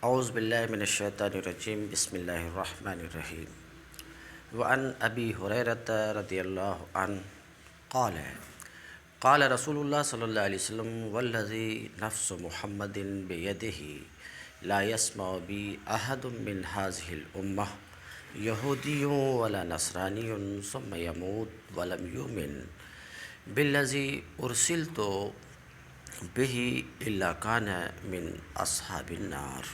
اعوذ باللہ من الشیطان الرجیم بسم اللہ الرحمن الرحیم وعن ابی ہریرۃ رضی اللہ عنہ قال قال رسول اللہ صلی اللہ علیہ وسلم والذی نفس محمد بیدہ لا يسمع بی احد من هذه الامہ یہودی ولا نصرانی ثم يموت ولم یؤمن بالذی ارسلت بہ الا کان من اصحاب النار۔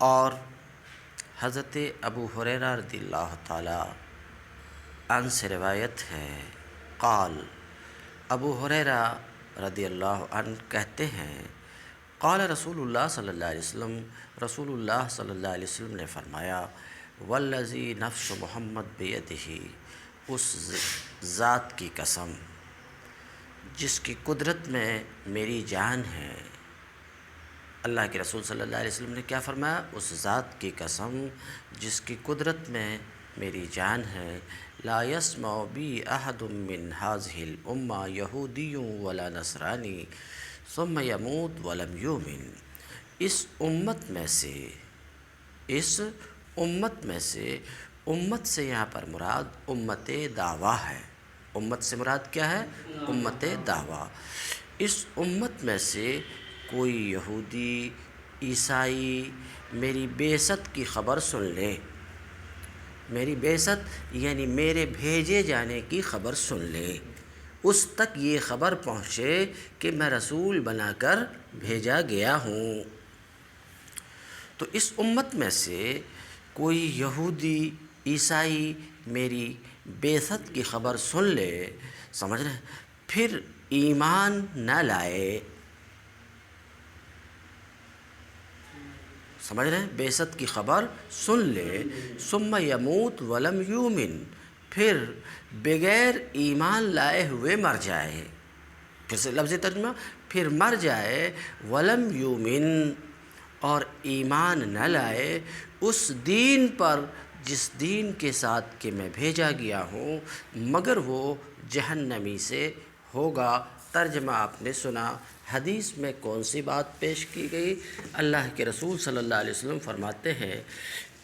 اور حضرت ابو ہریرہ رضی اللہ تعالیٰ عنہ سے روایت ہے، قال ابو ہریرہ رضی اللہ عنہ کہتے ہیں، قال رسول اللہ صلی اللہ علیہ وسلم، رسول اللہ صلی اللہ علیہ وسلم نے فرمایا، والذی نفس محمد بیدہ، اس ذات کی قسم جس کی قدرت میں میری جان ہے۔ اللہ کے رسول صلی اللہ علیہ وسلم نے کیا فرمایا؟ اس ذات کی قسم جس کی قدرت میں میری جان ہے، لا يسمع بی احد من هذه الامہ یہودی ولا نصرانی ثم يموت ولم یؤمن۔ اس امت سے یہاں پر مراد امت دعویٰ ہے۔ امت سے مراد کیا ہے؟ امت دعویٰ۔ اس امت میں سے کوئی یہودی، عیسائی میری بعثت کی خبر سن لے، میری بعثت یعنی میرے بھیجے جانے کی خبر سن لے، اس تک یہ خبر پہنچے کہ میں رسول بنا کر بھیجا گیا ہوں۔ تو اس امت میں سے کوئی یہودی، عیسائی میری بعثت کی خبر سن لے، سمجھ رہے ہیں، پھر ایمان نہ لائے، سمجھ رہے ہیں، بعثت کی خبر سن لے، ثم یموت ولم یؤمن، پھر بغیر ایمان لائے ہوئے مر جائے۔ پھر سے لفظ ترجمہ، پھر مر جائے، ولم یؤمن، اور ایمان نہ لائے اس دین پر جس دین کے ساتھ کہ میں بھیجا گیا ہوں، مگر وہ جہنمی سے ہوگا۔ ترجمہ آپ نے سنا۔ حدیث میں کون سی بات پیش کی گئی؟ اللہ کے رسول صلی اللہ علیہ وسلم فرماتے ہیں،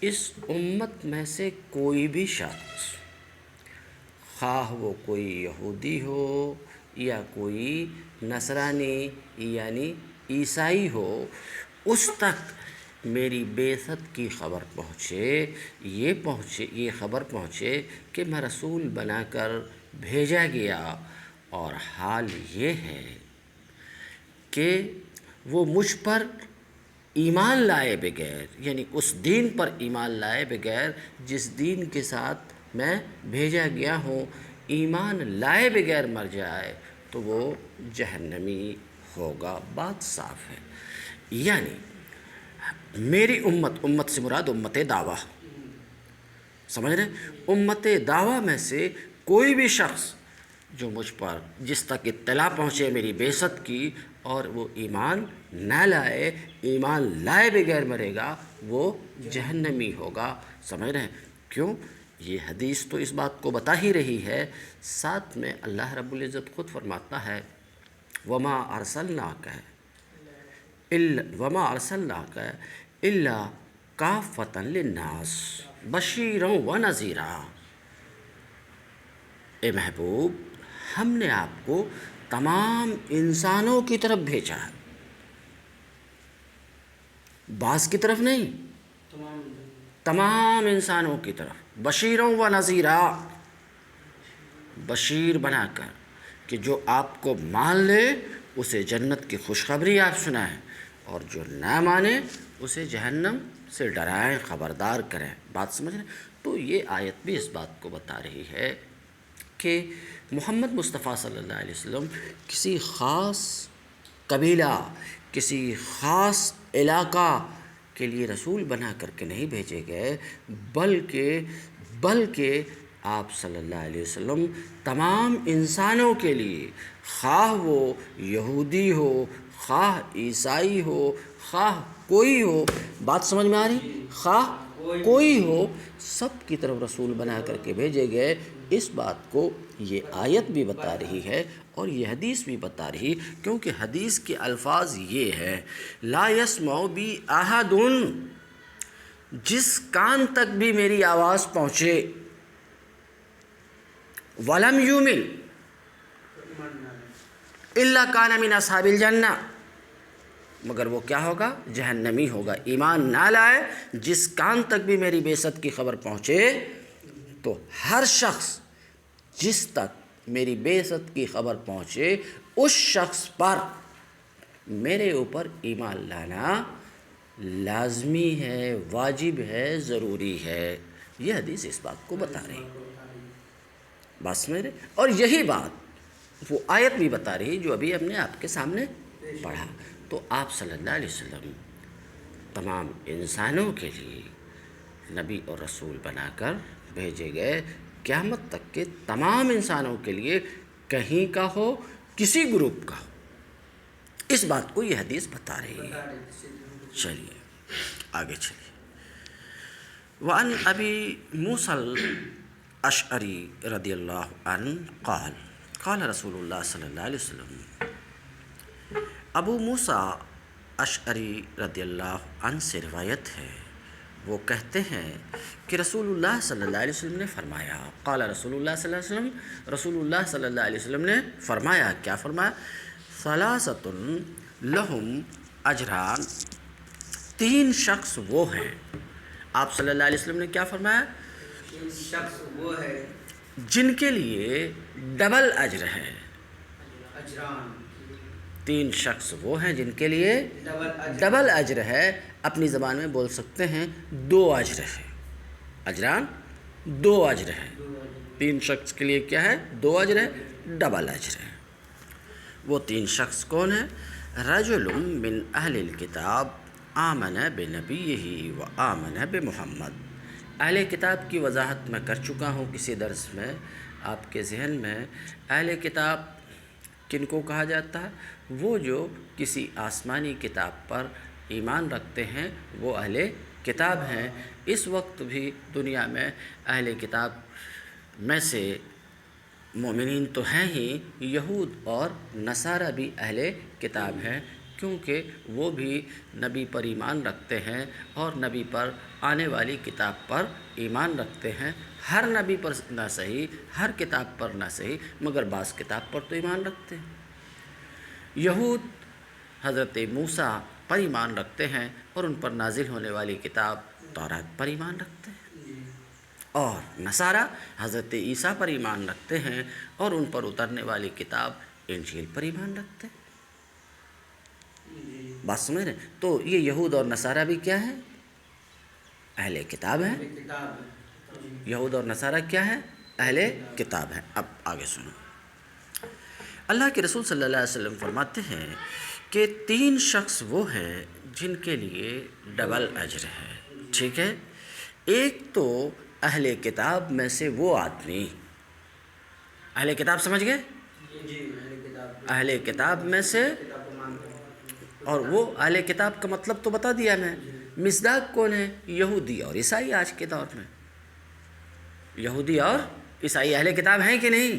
اس امت میں سے کوئی بھی شخص، خواہ وہ کوئی یہودی ہو یا کوئی نصرانی یعنی عیسائی ہو، اس تک میری بعثت کی خبر پہنچے، یہ خبر پہنچے کہ میں رسول بنا کر بھیجا گیا، اور حال یہ ہے کہ وہ مجھ پر ایمان لائے بغیر، یعنی اس دین پر ایمان لائے بغیر جس دین کے ساتھ میں بھیجا گیا ہوں، ایمان لائے بغیر مر جائے تو وہ جہنمی ہوگا۔ بات صاف ہے۔ یعنی میری امت سے مراد امت دعویٰ، سمجھ رہے ہیں، امت دعویٰ میں سے کوئی بھی شخص جو مجھ پر، جس تک اطلاع پہنچے میری بعثت کی اور وہ ایمان نہ لائے، ایمان لائے بغیر مرے گا، وہ جہنمی ہوگا۔ سمجھ رہے ہیں؟ کیوں؟ یہ حدیث تو اس بات کو بتا ہی رہی ہے، ساتھ میں اللہ رب العزت خود فرماتا ہے، وَمَا أَرْسَلْنَاكَ إِلَّا كَافَّةً لِلنَّاسِ بَشِيرًا وَنَذِيرًا۔ اے محبوب، ہم نے آپ کو تمام انسانوں کی طرف بھیجا ہے، بعض کی طرف نہیں، تمام انسانوں کی طرف، بشیروں و نذیرا، بشیر بنا کر کہ جو آپ کو مان لے اسے جنت کی خوشخبری آپ سنائیں، اور جو نہ مانے اسے جہنم سے ڈرائیں، خبردار کریں۔ بات سمجھ رہے ہیں؟ تو یہ آیت بھی اس بات کو بتا رہی ہے کہ محمد مصطفیٰ صلی اللہ علیہ وسلم کسی خاص قبیلہ، کسی خاص علاقہ کے لیے رسول بنا کر کے نہیں بھیجے گئے، بلکہ آپ صلی اللہ علیہ وسلم تمام انسانوں کے لیے، خواہ وہ یہودی ہو، خواہ عیسائی ہو، خواہ کوئی ہو، بات سمجھ میں آ رہی؟ خواہ کوئی ہو، سب کی طرف رسول بنا کر کے بھیجے گئے۔ اس بات کو یہ آیت بھی بتا رہی ہے اور یہ حدیث بھی بتا رہی، کیونکہ حدیث کے الفاظ یہ ہے لا یسمع بی احد، جس کان تک بھی میری آواز پہنچے، ولم یؤمن الا کان من اصحاب الجنہ، مگر وہ کیا ہوگا؟ جہنمی ہوگا۔ ایمان نہ لائے، جس کان تک بھی میری بعثت کی خبر پہنچے، تو ہر شخص جس تک میری بعثت کی خبر پہنچے اس شخص پر میرے اوپر ایمان لانا لازمی ہے، واجب ہے، ضروری ہے۔ یہ حدیث اس بات کو بتا رہی، بس میرے، اور یہی بات وہ آیت بھی بتا رہی جو ابھی ہم نے آپ کے سامنے پڑھا۔ تو آپ صلی اللہ علیہ وسلم تمام انسانوں کے لیے نبی اور رسول بنا کر بھیجے گئے، قیامت تک کے تمام انسانوں کے لیے، کہیں کا ہو، کسی گروپ کا ہو، اس بات کو یہ حدیث بتا رہی ہے۔ چلیے آگے چلیے۔ وعن ابی موسیٰ الاشعری رضی اللہ عنہ قال قال رسول اللہ صلی اللہ علیہ وسلم، ابو موسیٰ اشعری رضی اللہ عنہ سے روایت ہے، وہ کہتے ہیں کہ رسول اللہ صلی اللہ علیہ وسلم نے فرمایا، قال رسول اللہ صلی اللہ علیہ وسلم، رسول اللہ صلی اللہ علیہ وسلم نے فرمایا، کیا فرمایا؟ ثلاثۃ لہم اجران، تین شخص وہ ہیں۔ آپ صلی اللہ علیہ وسلم نے کیا فرمایا؟ تین شخص وہ ہے جن کے لیے ڈبل اجر ہے۔ اجران، تین شخص وہ ہیں جن کے لیے ڈبل اجر ہے، اپنی زبان میں بول سکتے ہیں دو اجر ہے۔ اجران، دو اجر ہے۔ تین شخص کے لیے کیا ہے؟ دو اجر ہے، ڈبل اجر ہے۔ وہ تین شخص کون ہیں؟ رجل من اہل الکتاب آمن بنبیہ و آمن بمحمد۔ اہل کتاب کی وضاحت میں کر چکا ہوں کسی درس میں، آپ کے ذہن میں اہل کتاب کن کو کہا جاتا ہے؟ وہ جو کسی آسمانی کتاب پر ایمان رکھتے ہیں وہ اہل کتاب ہیں۔ اس وقت بھی دنیا میں اہل کتاب میں سے مومنین تو ہیں ہی، یہود اور نصارہ بھی اہل کتاب ہیں، کیونکہ وہ بھی نبی پر ایمان رکھتے ہیں اور نبی پر آنے والی کتاب پر ایمان رکھتے ہیں۔ ہر نبی پر نہ صحیح، ہر کتاب پر نہ صحیح، مگر بعض کتاب پر تو ایمان رکھتے ہیں۔ یہود حضرت موسیٰ پر ایمان رکھتے ہیں اور ان پر نازل ہونے والی کتاب تورات پر ایمان رکھتے ہیں، اور نصارہ حضرت عیسیٰ پر ایمان رکھتے ہیں اور ان پر اترنے والی کتاب انجیل پر ایمان رکھتے ہیں۔ بات سمجھ رہے ہیں؟ تو یہ یہود اور نصارہ بھی کیا ہیں؟ اہل کتاب ہیں۔ یہود اور نصارہ کیا ہے؟ اہل کتاب ہیں۔ اب آگے سنو، اللہ کے رسول صلی اللہ علیہ وسلم فرماتے ہیں کہ تین شخص وہ ہیں جن کے لیے ڈبل اجر ہے، ٹھیک ہے؟ ایک تو اہل کتاب میں سے وہ آدمی، اہل کتاب سمجھ گئے؟ اہل کتاب میں سے، اور وہ اہل کتاب کا مطلب تو بتا دیا میں، مصداق کون ہے؟ یہودی اور عیسائی۔ آج کے دور میں یہودی اور عیسائی اہل کتاب ہیں کہ نہیں؟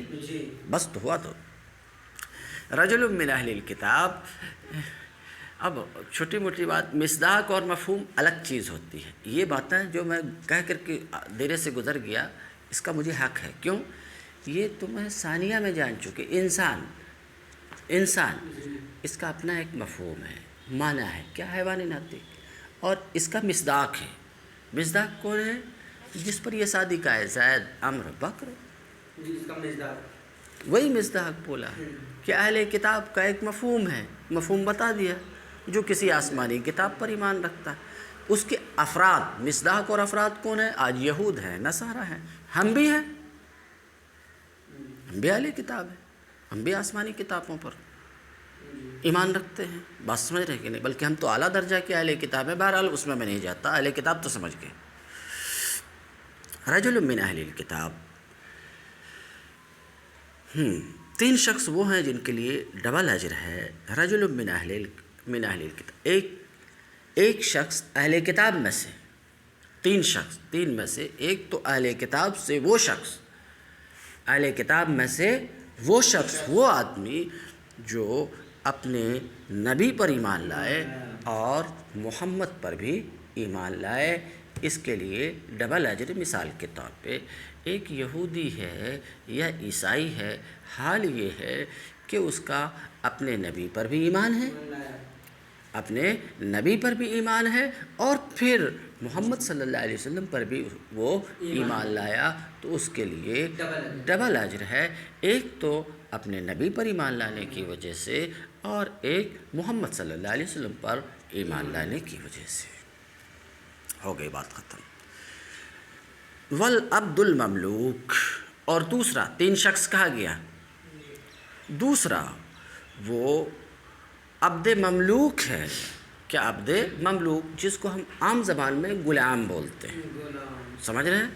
بس تو ہوا تو رجل من اہل الکتاب۔ اب چھوٹی موٹی بات، مصداق اور مفہوم الگ چیز ہوتی ہے۔ یہ باتیں جو میں کہہ کر کے دیرے سے گزر گیا، اس کا مجھے حق ہے، کیوں؟ یہ تو میں ثانیہ میں جان چکے۔ انسان اس کا اپنا ایک مفہوم ہے، معنی ہے، کیا حیوان ناطق، اور اس کا مصداق ہے۔ مصداق کون ہے؟ جس پر یہ صادق ہے، زید، عمرو، بکر، وہی مصداق بولا کہ اہل کتاب کا ایک مفہوم ہے، مفہوم بتا دیا، جو کسی آسمانی کتاب پر ایمان رکھتا ہے۔ اس کے افراد، مصداق اور افراد کون ہیں؟ آج یہود ہیں، نصارہ ہیں، ہم بھی ہیں، ہم بھی اہل کتاب ہیں، ہم بھی آسمانی کتابوں پر ایمان رکھتے ہیں۔ بات سمجھ رہے کہ نہیں؟ بلکہ ہم تو اعلیٰ درجہ کے اہل کتاب ہیں۔ بہرحال اس میں نہیں جاتا، اہل کتاب تو سمجھ گئے۔ رجل من اہل الکتاب، تین شخص وہ ہیں جن کے لیے ڈبل اجر ہے۔ رجل من اہل الکتاب، ایک شخص اہل کتاب میں سے، تین شخص، تین میں سے ایک تو اہل کتاب سے وہ شخص، اہل کتاب میں سے وہ شخص، وہ آدمی جو اپنے نبی پر ایمان لائے اور محمد پر بھی ایمان لائے، اس کے لیے ڈبل اجر۔ مثال کے طور پہ ایک یہودی ہے یا عیسائی ہے، حال یہ ہے کہ اس کا اپنے نبی پر بھی ایمان ہے، اپنے نبی پر بھی ایمان ہے، اور پھر محمد صلی اللہ علیہ وسلم پر بھی وہ ایمان لایا، تو اس کے لیے ڈبل اجر ہے۔ ایک تو اپنے نبی پر ایمان لانے کی وجہ سے، اور ایک محمد صلی اللہ علیہ وسلم پر ایمان لانے کی وجہ سے۔ ہو گئی بات ختم۔ والعبد المملوک، اور دوسرا 3 شخص کہا گیا۔ دوسرا وہ عبد مملوک ہے۔ کیا عبد مملوک؟ جس کو ہم عام زبان میں غلام بولتے ہیں، سمجھ رہے ہیں؟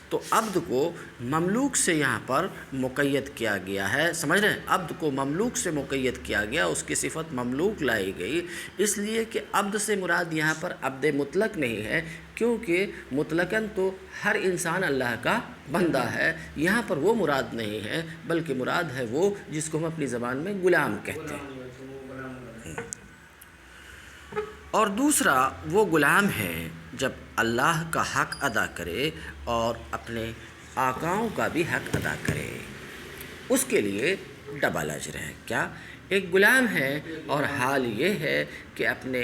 تو عبد کو مملوک سے یہاں پر مقید کیا گیا ہے، سمجھ رہے ہیں؟ عبد کو مملوک سے مقید کیا گیا، اس کی صفت مملوک لائی گئی، اس لیے کہ عبد سے مراد یہاں پر عبد مطلق نہیں ہے، کیونکہ مطلقاً تو ہر انسان اللہ کا بندہ ہے، یہاں پر وہ مراد نہیں ہے، بلکہ مراد ہے وہ جس کو ہم اپنی زبان میں غلام کہتے ہیں۔ اور دوسرا وہ غلام ہے جب اللہ کا حق ادا کرے اور اپنے آقاؤں کا بھی حق ادا کرے، اس کے لیے ڈبل اجر ہے۔ کیا؟ ایک غلام ہے اور حال یہ ہے کہ اپنے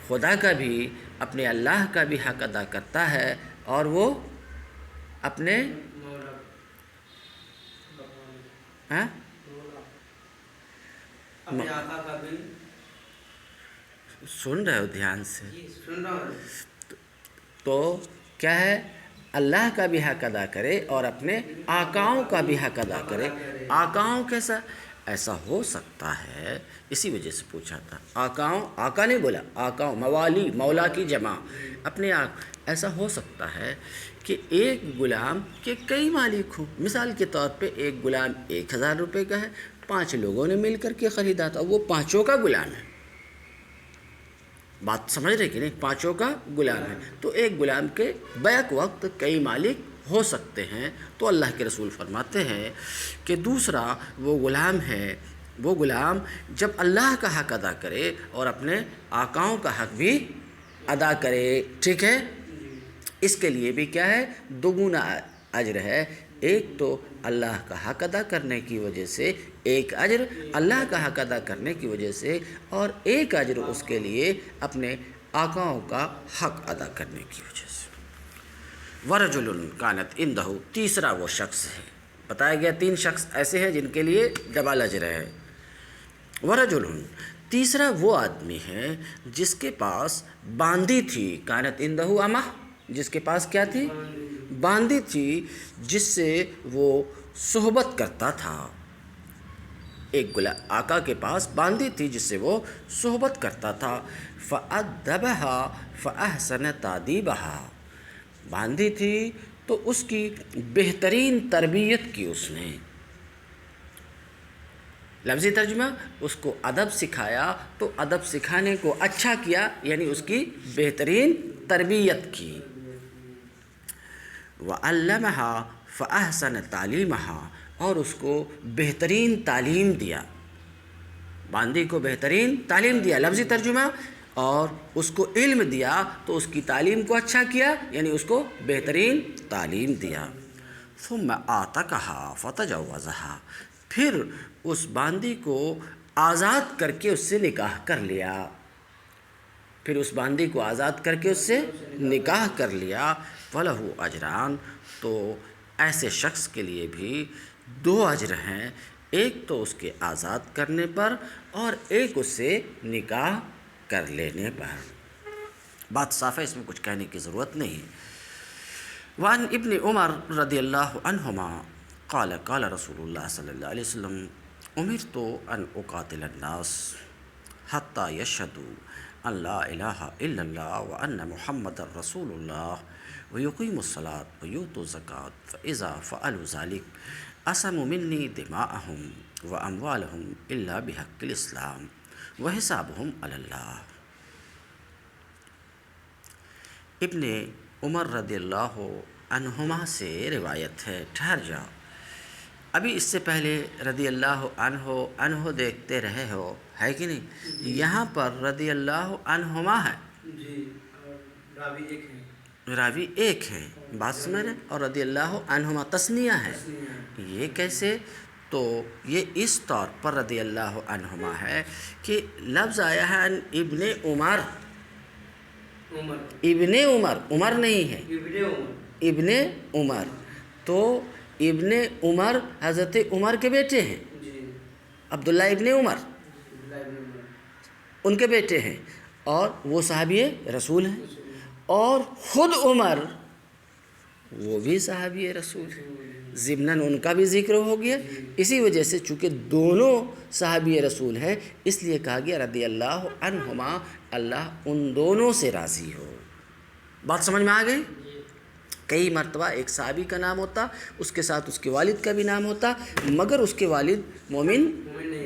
خدا کا بھی، اپنے اللہ کا بھی حق ادا کرتا ہے، اور وہ اپنے اپنے آقا کا بھی سن رہے ہو دھیان سے؟ سن رہا ہوں۔ تو کیا ہے؟ اللہ کا بھی حق ادا کرے اور اپنے آقاؤں کا بھی حق ادا کرے۔ آقاؤں کیسا؟ ایسا ہو سکتا ہے، اسی وجہ سے پوچھا تھا۔ آقاؤں، آقا نہیں بولا، آقاؤں موالی، مولا کی جمع، اپنے ایسا ہو سکتا ہے کہ ایک غلام کے کئی مالک ہوں۔ مثال کے طور پہ ایک غلام 1000 روپے کا ہے، 5 لوگوں نے مل کر کے خریدا تھا، وہ 5 کا غلام ہے۔ بات سمجھ رہے کہ نہیں؟ 5 کا غلام ہے، تو ایک غلام کے بیک وقت کئی مالک ہو سکتے ہیں۔ تو اللہ کے رسول فرماتے ہیں کہ دوسرا وہ غلام ہے، وہ غلام جب اللہ کا حق ادا کرے اور اپنے آقاؤں کا حق بھی ادا کرے، ٹھیک ہے؟ اس کے لیے بھی کیا ہے؟ دوگنا اجر ہے۔ ایک تو اللہ کا حق ادا کرنے کی وجہ سے ایک اجر، اللہ کا حق ادا کرنے کی وجہ سے، اور ایک اجر اس کے لیے اپنے آقاؤں کا حق ادا کرنے کی وجہ سے۔ ورجل کانت عندہ، تیسرا وہ شخص ہے، بتایا گیا 3 شخص ایسے ہیں جن کے لیے ڈبل اجر ہے۔ ورجل، تیسرا وہ آدمی ہے جس کے پاس باندی تھی، کانت عندہ امہ، جس کے پاس کیا تھی؟ باندی تھی، جس سے وہ صحبت کرتا تھا۔ ایک آقا کے پاس باندی تھی جس سے وہ صحبت کرتا تھا۔ فَأَدَّبَهَا فَأَحْسَنَ تَأْدِيبَهَا، باندی تھی تو اس کی بہترین تربیت کی اس نے۔ لفظی ترجمہ، اس کو ادب سکھایا تو ادب سکھانے کو اچھا کیا، یعنی اس کی بہترین تربیت کی۔ وَعَلَّمَهَا فَأَحْسَنَ تَعْلِيمَهَا، اور اس کو بہترین تعلیم دیا، باندی کو بہترین تعلیم دیا، لفظی ترجمہ، اور اس کو علم دیا تو اس کی تعلیم کو اچھا کیا، یعنی اس کو بہترین تعلیم دیا۔ ثُمَّ أَعْتَقَهَا فَتَجَوَّزَهَا، پھر اس باندی کو آزاد کر کے اس سے نکاح کر لیا، پھر اس باندی کو آزاد کر کے اس سے نکاح کر لیا۔ فَلَهُ أَجْرَانِ، تو ایسے شخص کے لیے بھی 2 اجر ہیں، ایک تو اس کے آزاد کرنے پر اور ایک اس سے نکاح کر لینے پر۔ بات صاف ہے، اس میں کچھ کہنے کی ضرورت نہیں۔ وعن ابن عمر رضی اللہ عنہما قال قال رسول اللہ صلی اللہ علیہ وسلم امرت ان اقاتل الناس حتی یشہدوا ان لا الہ الا اللہ وان محمد رسول اللہ ویقیموا الصلاۃ ویؤتوا الزکاۃ فاذا فعلوا ذلک عصموا منی دماءہم واموالہم الا بحق الاسلام وحسابہم علی اللہ۔ ابن عمر رضی اللہ عنہما سے روایت ہے، ٹھہر جاؤ، ابھی اس سے پہلے رضی اللہ عنہ دیکھتے رہے ہو، ہے کہ نہیں؟ یہاں پر رضی اللہ عنہما ہے، جی، اور راوی ایک ہے، راوی ایک ہے، بات سمجھ رہے ہیں، اور رضی اللہ عنہما تثنیہ ہے۔ یہ کیسے؟ تو یہ اس طور پر رضی اللہ عنہما ہے کہ لفظ آیا ہے ابن عمر، عمر، ابن عمر، عمر نہیں ہے، ابن عمر، ابن عمر، تو ابن عمر حضرت عمر کے بیٹے ہیں، جی، عبداللہ ابن عمر عبداللہ ابن عمر، ان کے بیٹے ہیں، اور وہ صحابی رسول ہیں، رسول اور خود عمر وہ بھی صحابی رسول ہیں، ضمناً ان کا بھی ذکر ہو گیا۔ اسی وجہ سے چونکہ دونوں صحابی رسول ہیں، اس لیے کہا گیا رضی اللہ عنہما، اللہ ان دونوں سے راضی ہو۔ بات سمجھ میں آ گئی؟ کئی مرتبہ ایک صحابی کا نام ہوتا، اس کے ساتھ اس کے والد کا بھی نام ہوتا، مگر اس کے والد مومن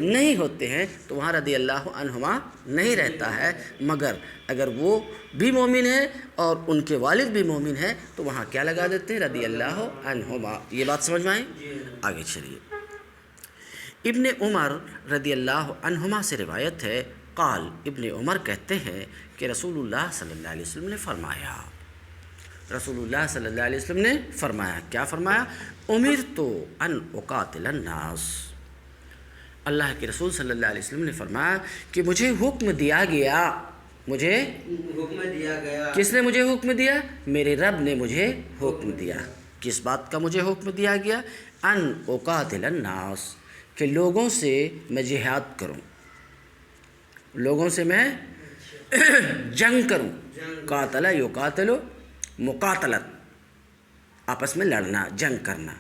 نہیں ہوتے ہیں، تو وہاں رضی اللہ عنہما نہیں رہتا ہے، مگر اگر وہ بھی مومن ہے اور ان کے والد بھی مومن ہے تو وہاں کیا لگا دیتے ہیں؟ رضی اللہ عنہما۔ یہ بات سمجھ میں آئی؟ آگے چلیے۔ ابن عمر رضی اللہ عنہما سے روایت ہے، قال، ابن عمر کہتے ہیں کہ رسول اللہ صلی اللہ علیہ وسلم نے فرمایا، رسول اللہ صلی اللہ علیہ وسلم نے فرمایا، کیا فرمایا؟ امرت ان اقاتل الناس، اللہ کے رسول صلی اللہ علیہ وسلم نے فرمایا کہ مجھے حکم دیا گیا، مجھے حکم دیا گیا، کس نے مجھے حکم دیا؟ میرے رب نے مجھے حکم دیا۔ کس بات کا مجھے حکم دیا گیا؟ ان اقاتل الناس، کہ لوگوں سے میں جہاد کروں، لوگوں سے میں جنگ کروں، قاتل یقاتل، مقاتلت، آپس میں لڑنا، جنگ کرنا۔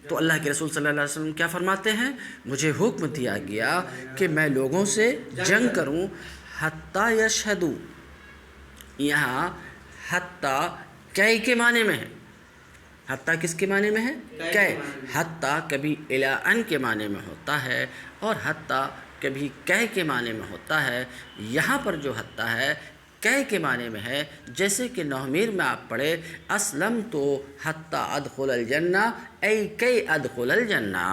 تو اللہ کے رسول صلی اللہ علیہ وسلم کیا فرماتے ہیں؟ مجھے حکم دیا گیا کہ میں لوگوں سے جنگ کروں، حتیٰ یشہدوا، یہاں حتیٰ کئی کے معنی میں ہے، حتیٰ کس کے معنی میں ہے؟ کئی۔ حتیٰ کبھی الی ان کے معنی میں ہوتا ہے، اور حتیٰ کبھی کئی کے معنی میں ہوتا ہے۔ یہاں پر جو حتیٰ ہے کئی کے معنی میں ہے، جیسے کہ نومیر میں آپ پڑھے اسلم تو حتیٰ ادخل الجنہ، ای کئی ادخل الجنہ،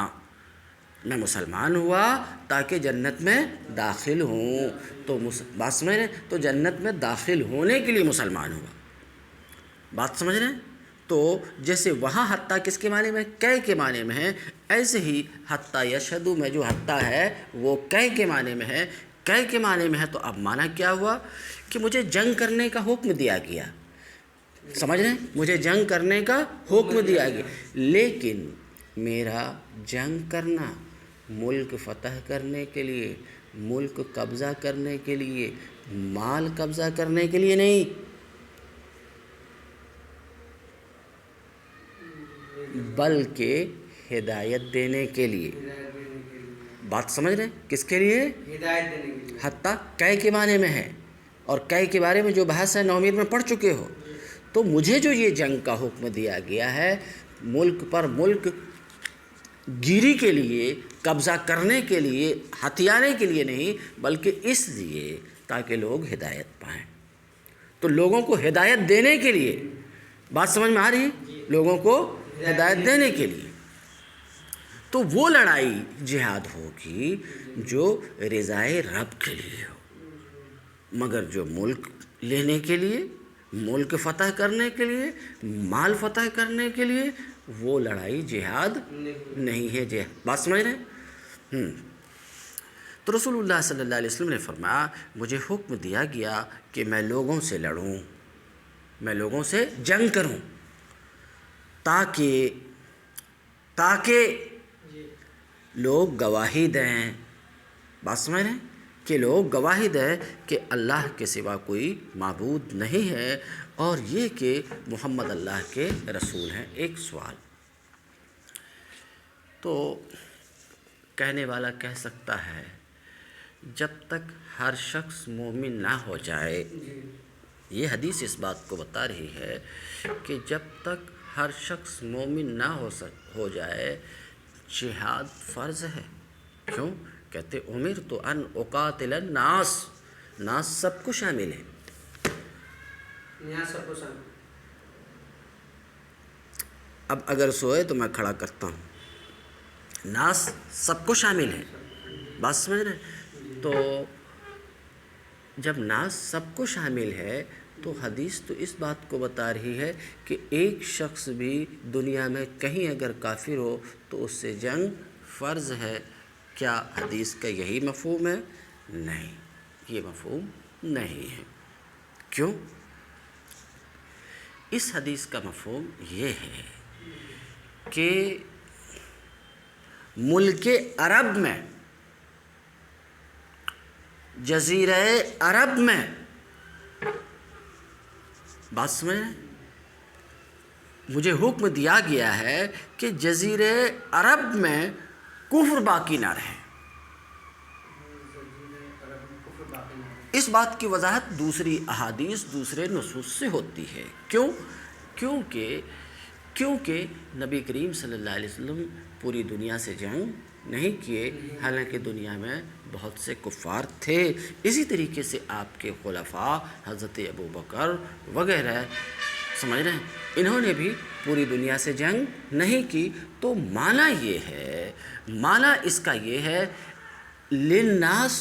میں مسلمان ہوا تاکہ جنت میں داخل ہوں، تو بات سمجھ رہے ہیں؟ تو جنت میں داخل ہونے کے لیے مسلمان ہوا، بات سمجھ رہے ہیں؟ تو جیسے وہاں حتیٰ کس کے معنی میں؟ کئی کے معنی میں ہے، ایسے ہی حتیٰ یشہدوا میں جو حتیٰ ہے وہ کئی کے معنی میں ہے، کئی کے معنی میں ہے۔ تو اب معنی کیا ہوا کہ مجھے جنگ کرنے کا حکم دیا گیا، سمجھ رہے ہیں؟ مجھے جنگ کرنے کا حکم دیا گیا، لیکن میرا جنگ کرنا ملک فتح کرنے کے لیے، ملک قبضہ کرنے کے لیے، مال قبضہ کرنے کے لیے نہیں، بلکہ ہدایت دینے کے لیے۔ بات سمجھ رہے ہیں؟ کس کے لیے؟ ہدایت دینے کے لیے، حتیٰ کئی کے معنی میں ہے، اور کئی کے بارے میں جو بحث ہے نومیر میں پڑھ چکے ہو۔ تو مجھے جو یہ جنگ کا حکم دیا گیا ہے، ملک پر ملک گیری کے لیے، قبضہ کرنے کے لیے، ہتھیانے کے لیے نہیں، بلکہ اس لیے تاکہ لوگ ہدایت پائیں۔ تو لوگوں کو ہدایت دینے کے لیے، بات سمجھ میں آ رہی ہے؟ لوگوں کو ہدایت دینے کے لیے، تو وہ لڑائی جہاد ہوگی جو رضائے رب کے لیے ہو، مگر جو ملک لینے کے لیے، ملک فتح کرنے کے لیے، مال فتح کرنے کے لیے، وہ لڑائی جہاد نہیں ہے۔ بات سمجھ رہے ہیں؟ تو رسول اللہ صلی اللہ علیہ وسلم نے فرمایا مجھے حکم دیا گیا کہ میں لوگوں سے لڑوں، میں لوگوں سے جنگ کروں، تاکہ لوگ گواہی دیں، بات سمجھ رہے ہیں؟ کہ لوگ گواہی دیں کہ اللہ کے سوا کوئی معبود نہیں ہے، اور یہ کہ محمد اللہ کے رسول ہیں۔ ایک سوال تو کہنے والا کہہ سکتا ہے جب تک ہر شخص مومن نہ ہو جائے، یہ حدیث اس بات کو بتا رہی ہے کہ جب تک ہر شخص مومن نہ ہو جائے جہاد فرض ہے۔ کیوں؟ کہتے امرت ان اقاتل الناس، ناس سب کو شامل ہے، یہاں سب کو اب اگر سوئے تو میں کھڑا کرتا ہوں. ناس سب کو شامل ہے. بات سمجھ رہے ہیں؟ تو جب ناس سب کو شامل ہے تو حدیث تو اس بات کو بتا رہی ہے کہ ایک شخص بھی دنیا میں کہیں اگر کافر ہو تو اس سے جنگ فرض ہے. کیا حدیث کا یہی مفہوم ہے؟ نہیں، یہ مفہوم نہیں ہے. کیوں؟ اس حدیث کا مفہوم یہ ہے کہ ملک عرب میں، جزیرہ عرب میں، بات سمجھ رہے ہیں؟ مجھے حکم دیا گیا ہے کہ جزیرہ عرب میں کفر باقی نہ رہے. اس بات کی وضاحت دوسری احادیث، دوسرے نصوص سے ہوتی ہے. کیوں؟ کیونکہ نبی کریم صلی اللہ علیہ وسلم پوری دنیا سے جنگ نہیں کیے، حالانکہ دنیا میں بہت سے کفار تھے. اسی طریقے سے آپ کے خلفاء حضرت ابو بکر وغیرہ، سمجھ رہے ہیں، انہوں نے بھی پوری دنیا سے جنگ نہیں کی. تو معنی یہ ہے، معنی اس کا یہ ہے للناس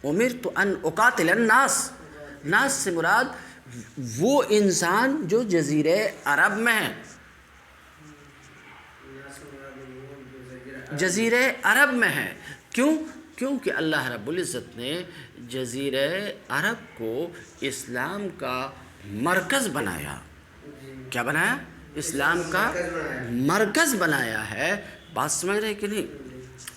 امرت ان اقاتل الناس. ناس سے مراد وہ انسان جو جزیرہ عرب میں ہے. جزیرہ عرب میں ہے. کیوں؟ کیونکہ اللہ رب العزت نے جزیرہ عرب کو اسلام کا مرکز بنایا. کیا بنایا؟ اسلام کا مرکز بنایا ہے. بات سمجھ رہے کہ نہیں؟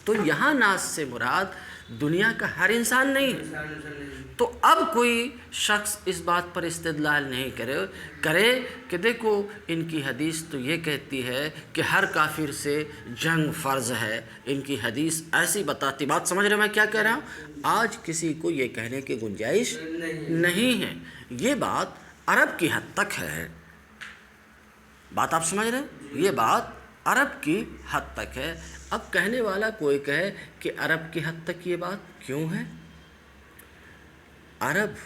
تو یہاں ناس سے مراد دنیا کا ہر انسان نہیں ہے. تو اب کوئی شخص اس بات پر استدلال نہیں کرے کہ دیکھو ان کی حدیث تو یہ کہتی ہے کہ ہر کافر سے جنگ فرض ہے. ان کی حدیث ایسی بتاتی. بات سمجھ رہے میں کیا کہہ رہا ہوں؟ آج کسی کو یہ کہنے کی گنجائش نہیں ہے. یہ بات عرب کی حد تک ہے. بات آپ سمجھ رہے ہیں؟ یہ بات عرب کی حد تک ہے. اب کہنے والا کوئی کہے کہ عرب کی حد تک یہ بات کیوں ہے؟ عرب،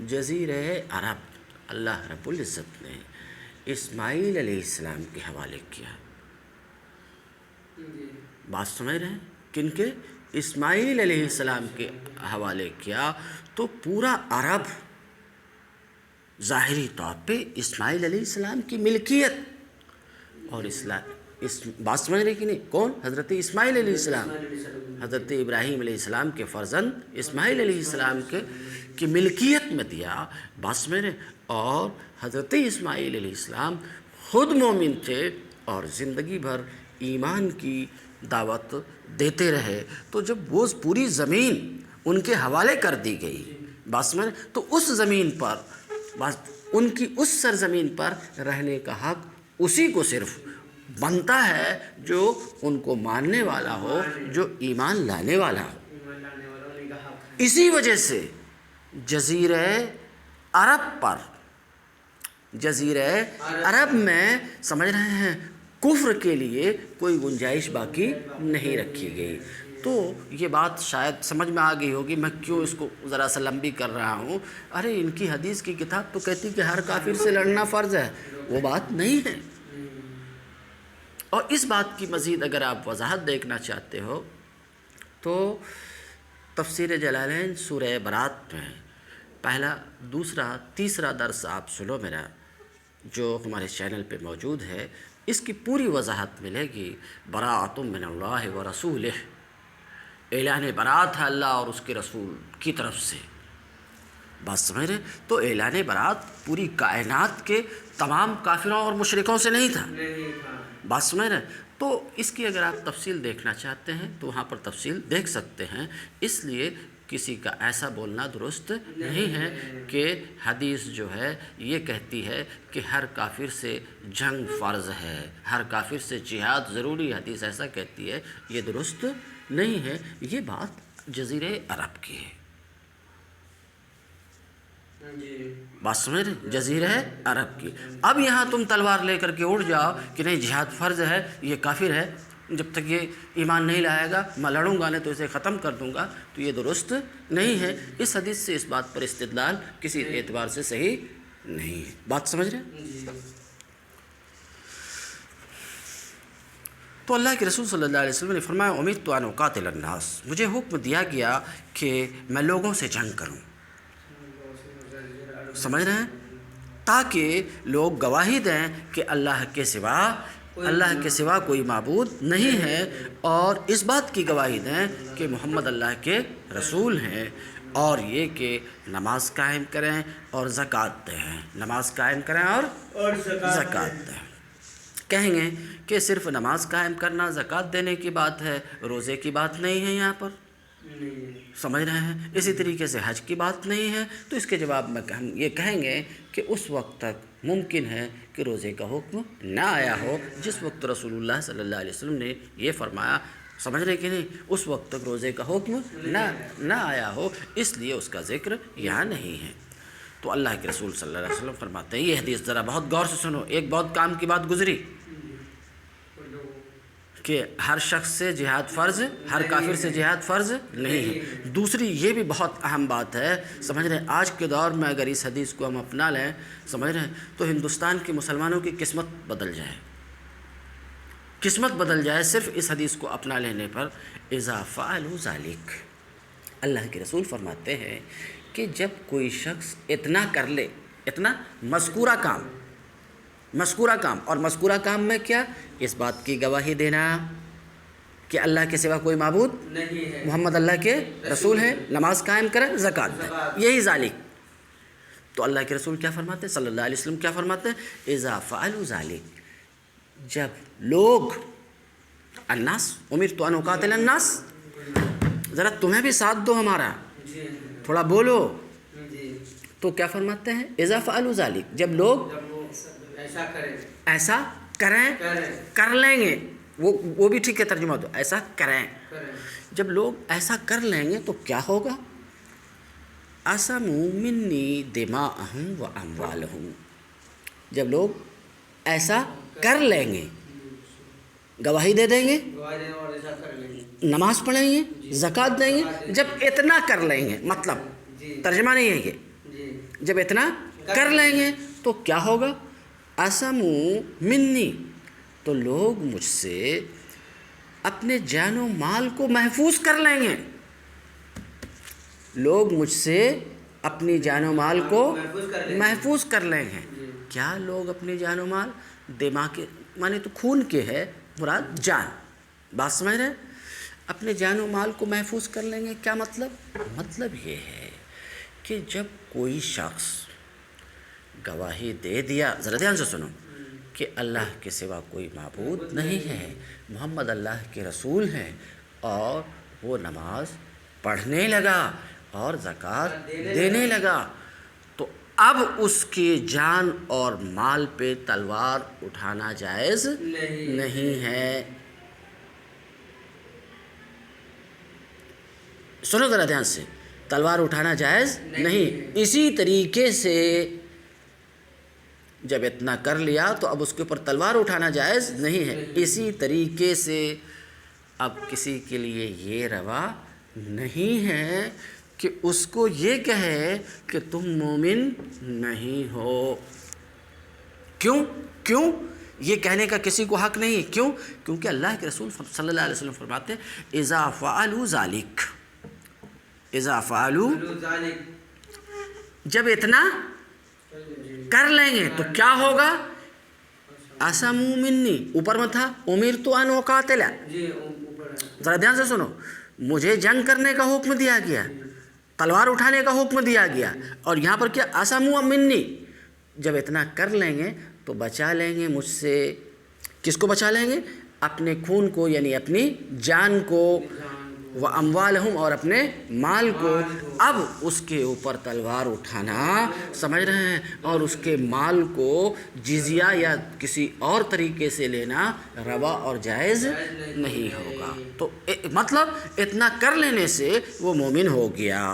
جزیرہ عرب اللہ رب العزت نے اسماعیل علیہ السلام کے حوالے کیا. بات سمجھ رہے ہیں؟ کن کے؟ اسماعیل علیہ السلام کے حوالے کیا. تو پورا عرب ظاہری طور پہ اسماعیل علیہ السلام کی ملکیت اور بات سمجھ رہے کہ نہیں؟ کون؟ حضرت اسماعیل علیہ السلام، حضرت ابراہیم علیہ السلام کے فرزند اسماعیل علیہ السلام کی ملکیت میں دیا. بات سمجھ رہے؟ اور حضرت اسماعیل علیہ السلام خود مومن تھے اور زندگی بھر ایمان کی دعوت دیتے رہے. تو جب وہ پوری زمین ان کے حوالے کر دی گئی، بات سمجھ رہے، تو اس زمین پر، ان کی اس سرزمین پر رہنے کا حق اسی کو صرف بنتا ہے جو ان کو ماننے والا ہو، جو ایمان لانے والا ہو. اسی وجہ سے جزیرہ عرب پر، جزیرہ عرب میں، سمجھ رہے ہیں، کفر کے لیے کوئی گنجائش باقی نہیں رکھی گئی. تو یہ بات شاید سمجھ میں آ گئی ہوگی. میں کیوں اس کو ذرا سا لمبی کر رہا ہوں؟ ارے ان کی حدیث کی کتاب تو کہتی کہ ہر کافر سے لڑنا فرض ہے. وہ بات نہیں ہے. اور اس بات کی مزید اگر آپ وضاحت دیکھنا چاہتے ہو تو تفسیر جلالین سورہ برات میں پہلا، دوسرا، تیسرا درس آپ سنو میرا، جو ہمارے چینل پہ موجود ہے. اس کی پوری وضاحت ملے گی. براءۃ من اللہ و رسولہ، اعلان برات ہے اللہ اور اس کے رسول کی طرف سے. بات سمجھ رہے؟ تو اعلان برات پوری کائنات کے تمام کافروں اور مشرکوں سے نہیں تھا. بات سمجھ رہے؟ تو اس کی اگر آپ تفصیل دیکھنا چاہتے ہیں تو وہاں پر تفصیل دیکھ سکتے ہیں. اس لیے کسی کا ایسا بولنا درست نہیں ہے کہ حدیث جو ہے یہ کہتی ہے کہ ہر کافر سے جنگ فرض ہے، ہر کافر سے جہاد ضروری. حدیث ایسا کہتی ہے، یہ درست نہیں ہے. یہ بات جزیرہ عرب کی ہے. بات سمجھ رہے؟ جزیرہ عرب کی. اب یہاں تم تلوار لے کر کے اٹھ جاؤ کہ نہیں جہاد فرض ہے، یہ کافر ہے، جب تک یہ ایمان نہیں لائے گا میں لڑوں گا، نہیں تو اسے ختم کر دوں گا. تو یہ درست نہیں ہے. اس حدیث سے اس بات پر استدلال کسی اعتبار سے صحیح نہیں ہے. بات سمجھ رہے ہیں؟ تو اللہ کے رسول صلی اللہ علیہ وسلم نے فرمایا امیرت ان اقاتل الناس، مجھے حکم دیا گیا کہ میں لوگوں سے جنگ کروں، سمجھ رہے ہیں، تاکہ لوگ گواہی دیں کہ اللہ کے سوا کوئی معبود نہیں ہے، اور اس بات کی گواہی دیں کہ محمد اللہ کے رسول ہیں، اور یہ کہ نماز قائم کریں اور زکوٰۃ دیں، نماز قائم کریں اور زکوٰۃ دیں۔ کہیں گے کہ صرف نماز قائم کرنا زکوٰۃ دینے کی بات ہے، روزے کی بات نہیں ہے یہاں پر، سمجھ رہے ہیں، اسی طریقے سے حج کی بات نہیں ہے، تو اس کے جواب میں ہم یہ کہیں گے کہ اس وقت تک ممکن ہے کہ روزے کا حکم نہ آیا ہو جس وقت رسول اللہ صلی اللہ علیہ وسلم نے یہ فرمایا، سمجھ رہے کہ نہیں، اس وقت تک روزے کا حکم نہ آیا ہو، اس لیے اس کا ذکر یہاں نہیں ہے۔ تو اللہ کے رسول صلی اللہ علیہ وسلم فرماتے ہیں، یہ حدیث ذرا بہت غور سے سنو، ایک بہت کام کی بات گزری کہ ہر شخص سے جہاد فرض، ہر کافر سے جہاد فرض نہیں ہے۔ دوسری یہ بھی بہت اہم بات ہے، سمجھ رہے ہیں، آج کے دور میں اگر اس حدیث کو ہم اپنا لیں، سمجھ رہے ہیں، تو ہندوستان کے مسلمانوں کی قسمت بدل جائے صرف اس حدیث کو اپنا لینے پر۔ اذا فعلوا ذلک، اللہ کے رسول فرماتے ہیں کہ جب کوئی شخص اتنا کر لے، اتنا مذکورہ کام، اور مذکورہ کام میں کیا، اس بات کی گواہی دینا کہ اللہ کے سوا کوئی معبود نہیں ہے، محمد اللہ کے رسول ہیں، نماز قائم کریں، زکوٰۃ دیں، یہی ذالک۔ تو اللہ کے رسول کیا فرماتے ہیں، صلی اللہ علیہ وسلم کیا فرماتے ہیں، اذا فعلوا ذلک، جب لوگ، الناس امرت ان اقاتل الناس، ذرا تمہیں بھی ساتھ دو ہمارا، تھوڑا بولو، تو کیا فرماتے ہیں، اذا فعلوا ذلک، جب لوگ ایسا کر لیں گے، وہ بھی ٹھیک ہے ترجمہ، تو ایسا کریں، جب لوگ ایسا کر لیں گے تو کیا ہوگا، عصموا منی دماءہم و اموالہم، جب لوگ ایسا کر لیں گے، گواہی دے دیں گے، نماز پڑھیں گے، زکوٰۃ دیں گے، جب اتنا کر لیں گے، مطلب ترجمہ نہیں ہے کہ جب اتنا کر لیں گے تو کیا ہوگا، عصموا منی، تو لوگ مجھ سے اپنے جان و مال کو محفوظ کر لیں گے، لوگ مجھ سے اپنی جان و مال کو محفوظ کر لیں گے۔ کیا لوگ اپنی جان و مال، دماغ کے معنی تو خون کے ہے مراد، جان، بات سمجھ رہے ہیں، اپنے جان و مال کو محفوظ کر لیں گے، کیا مطلب یہ ہے کہ جب کوئی شخص گواہی دے دیا، ذرا دھیان سے سنو، کہ اللہ کے سوا کوئی معبود نہیں ہے، محمد اللہ کے رسول ہیں، اور وہ نماز پڑھنے لگا اور زکوٰۃ دینے لگا، تو اب اس کی جان اور مال پہ تلوار اٹھانا جائز نہیں ہے۔ سنو ذرا دھیان سے، تلوار اٹھانا جائز نہیں، اسی طریقے سے جب اتنا کر لیا تو اب اس کے اوپر تلوار اٹھانا جائز نہیں ہے، اسی طریقے سے اب کسی کے لیے یہ روا نہیں ہے کہ اس کو یہ کہے کہ تم مومن نہیں ہو۔ کیوں یہ کہنے کا کسی کو حق نہیں، کیونکہ اللہ کے رسول صلی اللہ علیہ وسلم فرماتے ہیں اذا فعلوا ذلک، اذا فعلوا، جب اتنا کر لیں گے تو کیا ہوگا، عصموا منی، اوپر میں تھا امرت ان اقاتل، ذرا دھیان سے سنو، مجھے جنگ کرنے کا حکم دیا گیا، تلوار اٹھانے کا حکم دیا گیا، اور یہاں پر کیا، عصموا منی، جب اتنا کر لیں گے تو بچا لیں گے مجھ سے، کس کو بچا لیں گے، اپنے خون کو، یعنی اپنی جان کو، وہ اموالہم، اور اپنے مال کو۔ اب اس کے اوپر تلوار اٹھانا، سمجھ رہے ہیں، اور اس کے مال کو جزیہ یا کسی اور طریقے سے لینا روا اور جائز نہیں ہوگا۔ تو مطلب اتنا کر لینے سے وہ مومن ہو گیا،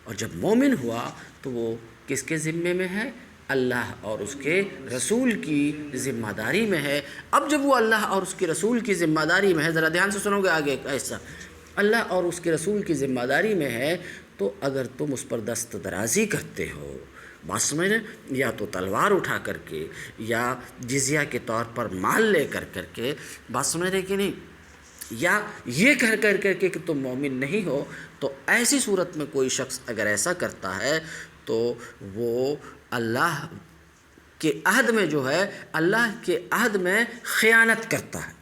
اور جب مومن ہوا تو وہ کس کے ذمے میں ہے، اللہ اور اس کے رسول کی ذمہ داری میں ہے۔ اب جب وہ اللہ اور اس کے رسول کی ذمہ داری میں ہے، ذرا دھیان سے سنو گے آگے ایسا، اللہ اور اس کے رسول کی ذمہ داری میں ہے، تو اگر تم اس پر دست درازی کرتے ہو، بات سمجھ رہے ہیں؟ یا تو تلوار اٹھا کر کے یا جزیہ کے طور پر مال لے کر کے، بات سمجھ رہے کہ نہیں، یا یہ کہہ کر کے کہ تم مومن نہیں ہو، تو ایسی صورت میں کوئی شخص اگر ایسا کرتا ہے تو وہ اللہ کے عہد میں جو ہے، اللہ کے عہد میں خیانت کرتا ہے۔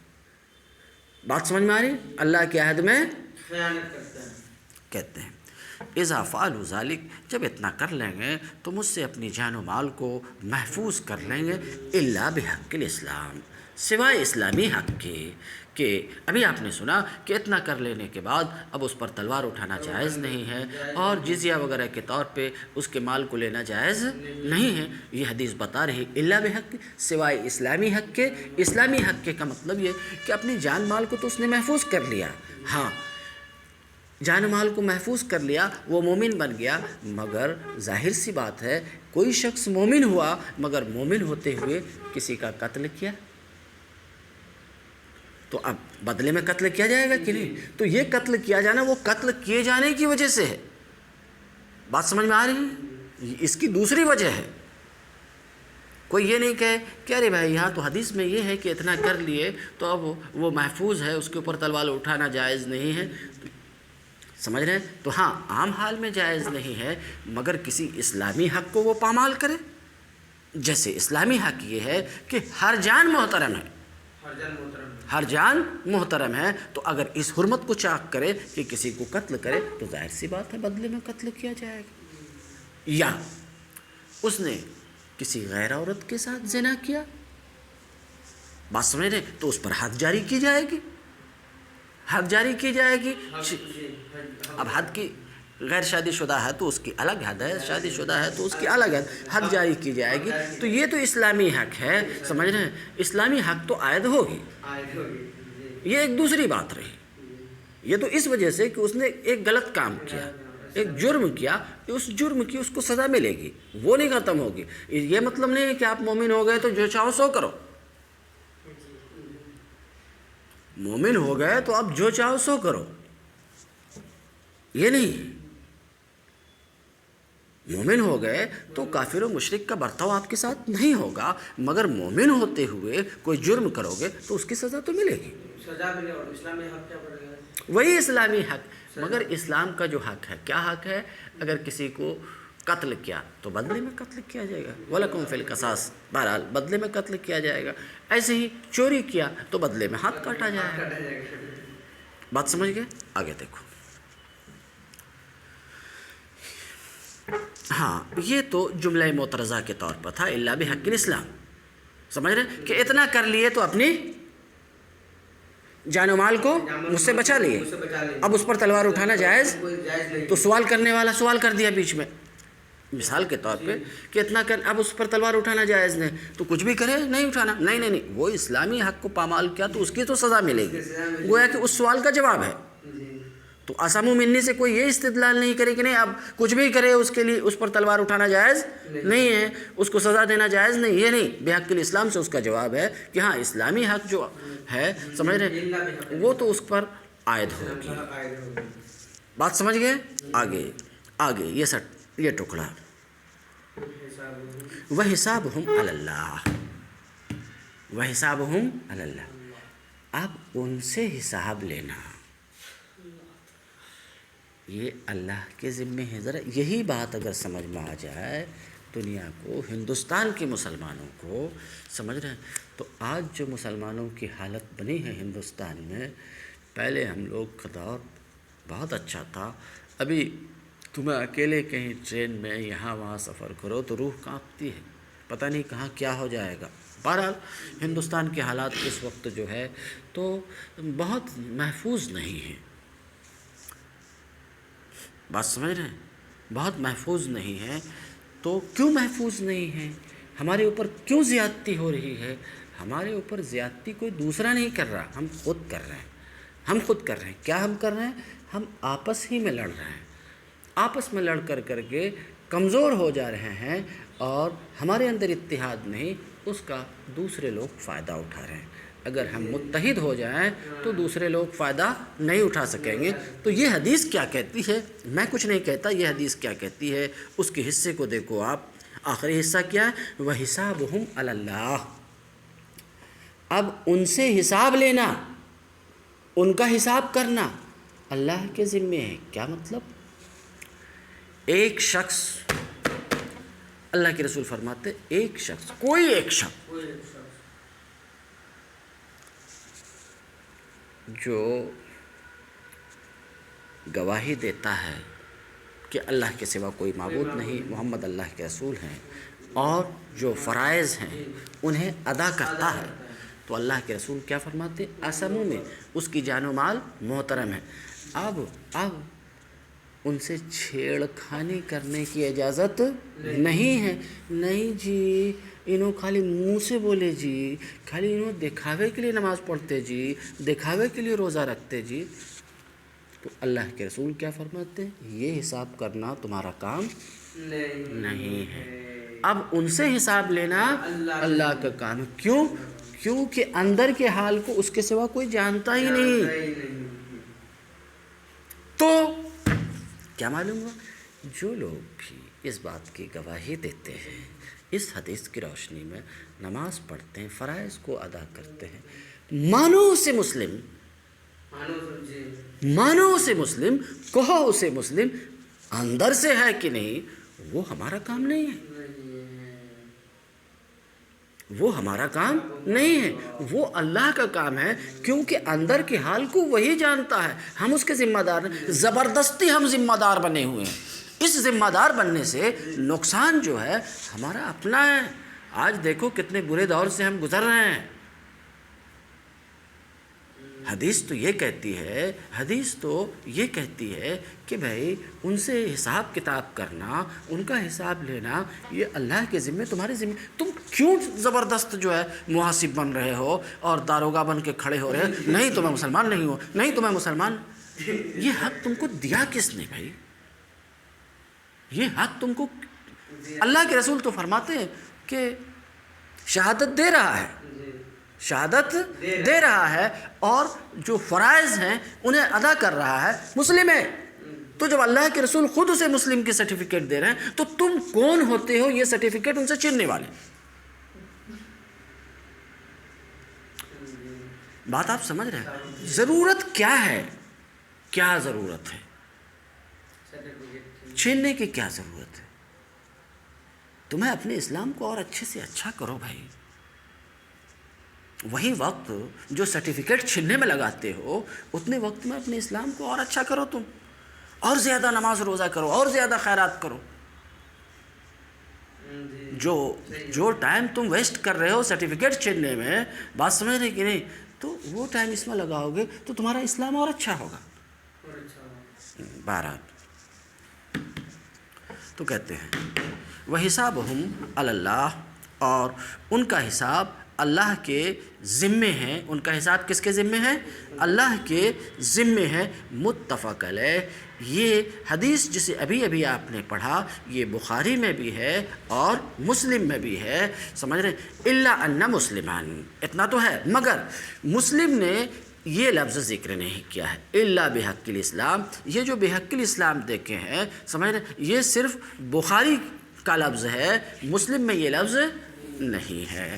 بات سمجھ میں آ رہی؟ اللہ کے عہد میں خیانت کرتا ہے۔ کہتے ہیں اذا فعلوا ذلک، جب اتنا کر لیں گے تو مجھ سے اپنی جان و مال کو محفوظ کر لیں گے، الا بحق الاسلام، سوائے اسلامی حق کے، کہ ابھی آپ نے سنا کہ اتنا کر لینے کے بعد اب اس پر تلوار اٹھانا جائز نہیں ہے اور جزیہ وغیرہ کے طور پہ اس کے مال کو لینا جائز نہیں ہے۔ یہ حدیث بتا رہی الا بحق، سوائے اسلامی حق کے۔ اسلامی حق کے کا مطلب یہ کہ اپنی جان مال کو تو اس نے محفوظ کر لیا، ہاں جان مال کو محفوظ کر لیا، وہ مومن بن گیا، مگر ظاہر سی بات ہے کوئی شخص مومن ہوا مگر مومن ہوتے ہوئے کسی کا قتل کیا تو اب بدلے میں قتل کیا جائے گا کہ نہیں؟ تو یہ قتل کیا جانا وہ قتل کیے جانے کی وجہ سے ہے۔ بات سمجھ میں آ رہی ہے؟ اس کی دوسری وجہ ہے۔ کوئی یہ نہیں کہے کہ ارے بھائی یہاں تو حدیث میں یہ ہے کہ اتنا کر لیے تو اب وہ محفوظ ہے، اس کے اوپر تلوار اٹھانا جائز نہیں ہے، سمجھ رہے ہیں؟ تو ہاں عام حال میں جائز نہیں ہے، مگر کسی اسلامی حق کو وہ پامال کرے۔ جیسے اسلامی حق یہ ہے کہ ہر جان محترم ہے، ہر جان محترم ہے۔ ہر جان محترم ہے، تو اگر اس حرمت کو چاک کرے کہ کسی کو قتل کرے تو ظاہر سی بات ہے بدلے میں قتل کیا جائے گا۔ یا اس نے کسی غیر عورت کے ساتھ زنا کیا، بات سمجھ رہے ہیں؟ تو اس پر حد جاری کی جائے گی، حد جاری کی جائے گی۔ اب حد کی غیر شادی شدہ ہے تو اس کی الگ حد ہے، شادی شدہ ہے تو اس کی الگ حد جاری کی جائے گی۔ تو یہ تو اسلامی حق ہے، سمجھ رہے ہیں؟ اسلامی حق تو عائد ہوگی، یہ ایک دوسری بات رہی۔ یہ تو اس وجہ سے کہ اس نے ایک غلط کام کیا، ایک جرم کیا، اس جرم کی اس کو سزا ملے گی، وہ نہیں ختم ہوگی۔ یہ مطلب نہیں ہے کہ آپ مومن ہو گئے تو جو چاہو سو کرو، مومن ہو گئے تو اب جو چاہو سو کرو، یہ نہیں۔ مومن ہو گئے تو کافر و مشرک کا برتاؤ آپ کے ساتھ نہیں ہوگا، مگر مومن ہوتے ہوئے کوئی جرم کرو گے تو اس کی سزا تو ملے گی، سزا ملے۔ اور اسلامی حق کیا پڑے گا؟ وہی اسلامی حق۔ مگر اسلام کا جو حق ہے، کیا حق ہے؟ اگر کسی کو قتل کیا تو بدلے میں قتل کیا جائے گا، وَلَكُمْ فِي الْقِصَاصِ، بہرحال بدلے میں قتل کیا جائے گا۔ ایسے ہی چوری کیا تو بدلے میں ہاتھ کاٹا جائے گا۔ بات سمجھ گئے؟ آگے دیکھو۔ ہاں یہ تو جملہ معترضہ کے طور پر تھا، الا بحق الاسلام، سمجھ رہے ہیں؟ کہ اتنا کر لیے تو اپنی جان و مال کو مجھ سے بچا لیے، اب اس پر تلوار اٹھانا جائز؟ تو سوال کرنے والا سوال کر دیا بیچ میں، مثال کے طور پہ کہ اتنا کر، اب اس پر تلوار اٹھانا جائز نہیں، تو کچھ بھی کرے نہیں اٹھانا، نہیں، وہ اسلامی حق کو پامال کیا تو اس کی تو سزا ملے گی، گویا کہ اس سوال کا جواب ہے۔ تو اسامو منی سے کوئی یہ استدلال نہیں کرے کہ نہیں اب کچھ بھی کرے اس کے لیے اس پر تلوار اٹھانا جائز نہیں ہے، اس کو سزا دینا جائز نہیں، یہ نہیں۔ بحق الاسلام سے اس کا جواب ہے کہ ہاں اسلامی حق جو ہے، سمجھ رہے ہیں، وہ تو اس پر عائد ہوگی۔ بات سمجھ گئے؟ آگے یہ ٹکڑا، وَحِسَابُهُمْ عَلَى اللَّهِ، وَحِسَابُهُمْ عَلَى اللَّهِ، اب ان سے حساب لینا یہ اللہ کے ذمے ہے۔ ذرا یہی بات اگر سمجھ میں آ جائے دنیا کو، ہندوستان کے مسلمانوں کو، سمجھ رہے ہیں؟ تو آج جو مسلمانوں کی حالت بنی ہے ہندوستان میں، پہلے ہم لوگ کا دور بہت اچھا تھا، ابھی تمہیں اکیلے کہیں ٹرین میں یہاں وہاں سفر کرو تو روح کانپتی ہے، پتہ نہیں کہاں کیا ہو جائے گا۔ بہرحال ہندوستان کے حالات اس وقت جو ہے تو بہت محفوظ نہیں ہیں، بات سمجھ رہے ہیں؟ بہت محفوظ نہیں ہے۔ تو کیوں محفوظ نہیں ہے؟ ہمارے اوپر کیوں زیادتی ہو رہی ہے؟ ہمارے اوپر زیادتی کوئی دوسرا نہیں کر رہا، ہم خود کر رہے ہیں، ہم خود کر رہے ہیں۔ کیا ہم کر رہے ہیں؟ ہم آپس ہی میں لڑ رہے ہیں، آپس میں لڑ کر کے کمزور ہو جا رہے ہیں، اور ہمارے اندر اتحاد نہیں، اس کا دوسرے لوگ فائدہ اٹھا رہے ہیں۔ اگر ہم متحد ہو جائیں تو دوسرے لوگ فائدہ نہیں اٹھا سکیں گے۔ تو یہ حدیث کیا کہتی ہے؟ میں کچھ نہیں کہتا، یہ حدیث کیا کہتی ہے اس کے حصے کو دیکھو آپ۔ آخری حصہ کیا ہے؟ وَحِسَابُهُمْ عَلَى اللَّهِ، اب ان سے حساب لینا، ان کا حساب کرنا اللہ کے ذمے ہے۔ کیا مطلب؟ ایک شخص، اللہ کے رسول فرماتے ایک شخص، کوئی ایک شخص کوئی ایک شخص جو گواہی دیتا ہے کہ اللہ کے سوا کوئی معبود نہیں، محمد اللہ کے رسول ہیں، اور جو فرائض ہیں انہیں ادا کرتا ہے، تو اللہ کے رسول کیا فرماتے؟ اسموں میں اس کی جان و مال محترم ہے۔ اب ان سے چھیڑ خانی کرنے کی اجازت نہیں ہے۔ نہیں جی، انہوں خالی منہ سے بولے جی، خالی انہوں دکھاوے کے لیے نماز پڑھتے جی، دکھاوے کے لیے روزہ رکھتے جی، تو اللہ کے رسول کیا فرماتے ہیں؟ یہ حساب کرنا تمہارا کام نہیں ہے۔ اب ان سے حساب لینا اللہ کا کام ہے۔ کیوں؟ کیونکہ اندر کے حال کو اس کے سوا کوئی جانتا ہی نہیں۔ تو کیا معلوم ہوا؟ جو لوگ بھی اس بات کی گواہی دیتے ہیں، اس حدیث کی روشنی میں نماز پڑھتے ہیں، فرائض کو ادا کرتے ہیں، مانو اسے مسلم، مانو اسے مسلم، کہو اسے مسلم، اندر سے ہے کہ نہیں وہ ہمارا کام نہیں ہے، وہ ہمارا کام نہیں ہے، وہ اللہ کا کام ہے، کیونکہ اندر کے حال کو وہی جانتا ہے۔ ہم اس کے ذمہ دار ہیں، زبردستی ہم ذمہ دار بنے ہوئے ہیں۔ اس ذمہ دار بننے سے نقصان جو ہے ہمارا اپنا ہے۔ آج دیکھو کتنے برے دور سے ہم گزر رہے ہیں۔ حدیث تو یہ کہتی ہے کہ بھائی ان سے حساب کتاب کرنا، ان کا حساب لینا، یہ اللہ کے ذمے، تمہارے ذمے۔ تم کیوں زبردست جو ہے محاسب بن رہے ہو اور داروغہ بن کے کھڑے ہو رہے ہیں؟ نہیں تو میں مسلمان نہیں ہوں، نہیں تو میں مسلمان۔ یہ حق تم کو دیا کس نے بھائی؟ یہ حق تم کو اللہ کے رسول تو فرماتے ہیں کہ شہادت دے رہا ہے، شہادت دے رہا ہے، اور جو فرائض ہیں انہیں ادا کر رہا ہے، مسلم ہے۔ تو جب اللہ کے رسول خود اسے مسلم کی سرٹیفکیٹ دے رہے ہیں تو تم کون ہوتے ہو یہ سرٹیفکیٹ ان سے چھیننے والے؟ بات آپ سمجھ رہے ہیں؟ ضرورت کیا ہے؟ کیا ضرورت ہے؟ چھیننے کی کیا ضرورت ہے؟ تمہیں اپنے اسلام کو اور اچھے سے اچھا کرو بھائی۔ وہی وقت جو سرٹیفکیٹ چھیننے میں لگاتے ہو، اتنے وقت میں اپنے اسلام کو اور اچھا کرو، تم اور زیادہ نماز روزہ کرو، اور زیادہ خیرات کرو۔ جو ٹائم تم ویسٹ کر رہے ہو سرٹیفکیٹ چھیننے میں، بات سمجھ رہے کہ نہیں، تو وہ ٹائم اس میں لگاؤ گے تو تمہارا اسلام اور اچھا ہوگا۔ بہرحال تو کہتے ہیں وَحِسَابُهُمْ عَلَى اللَّهِ، اور ان کا حساب اللہ کے ذمے ہیں۔ ان کا حساب کس کے ذمے ہے؟ اللہ کے ذمے ہے۔ متفق علیہ، یہ حدیث جسے ابھی آپ نے پڑھا، یہ بخاری میں بھی ہے اور مسلم میں بھی ہے، سمجھ رہے ہیں؟ الا ان مسلمان، اتنا تو ہے، مگر مسلم نے یہ لفظ ذکر نہیں کیا ہے، الا بحق الاسلام۔ یہ جو بحق الاسلام دیکھے ہیں، سمجھ رہے ہیں، یہ صرف بخاری کا لفظ ہے، مسلم میں یہ لفظ نہیں ہے۔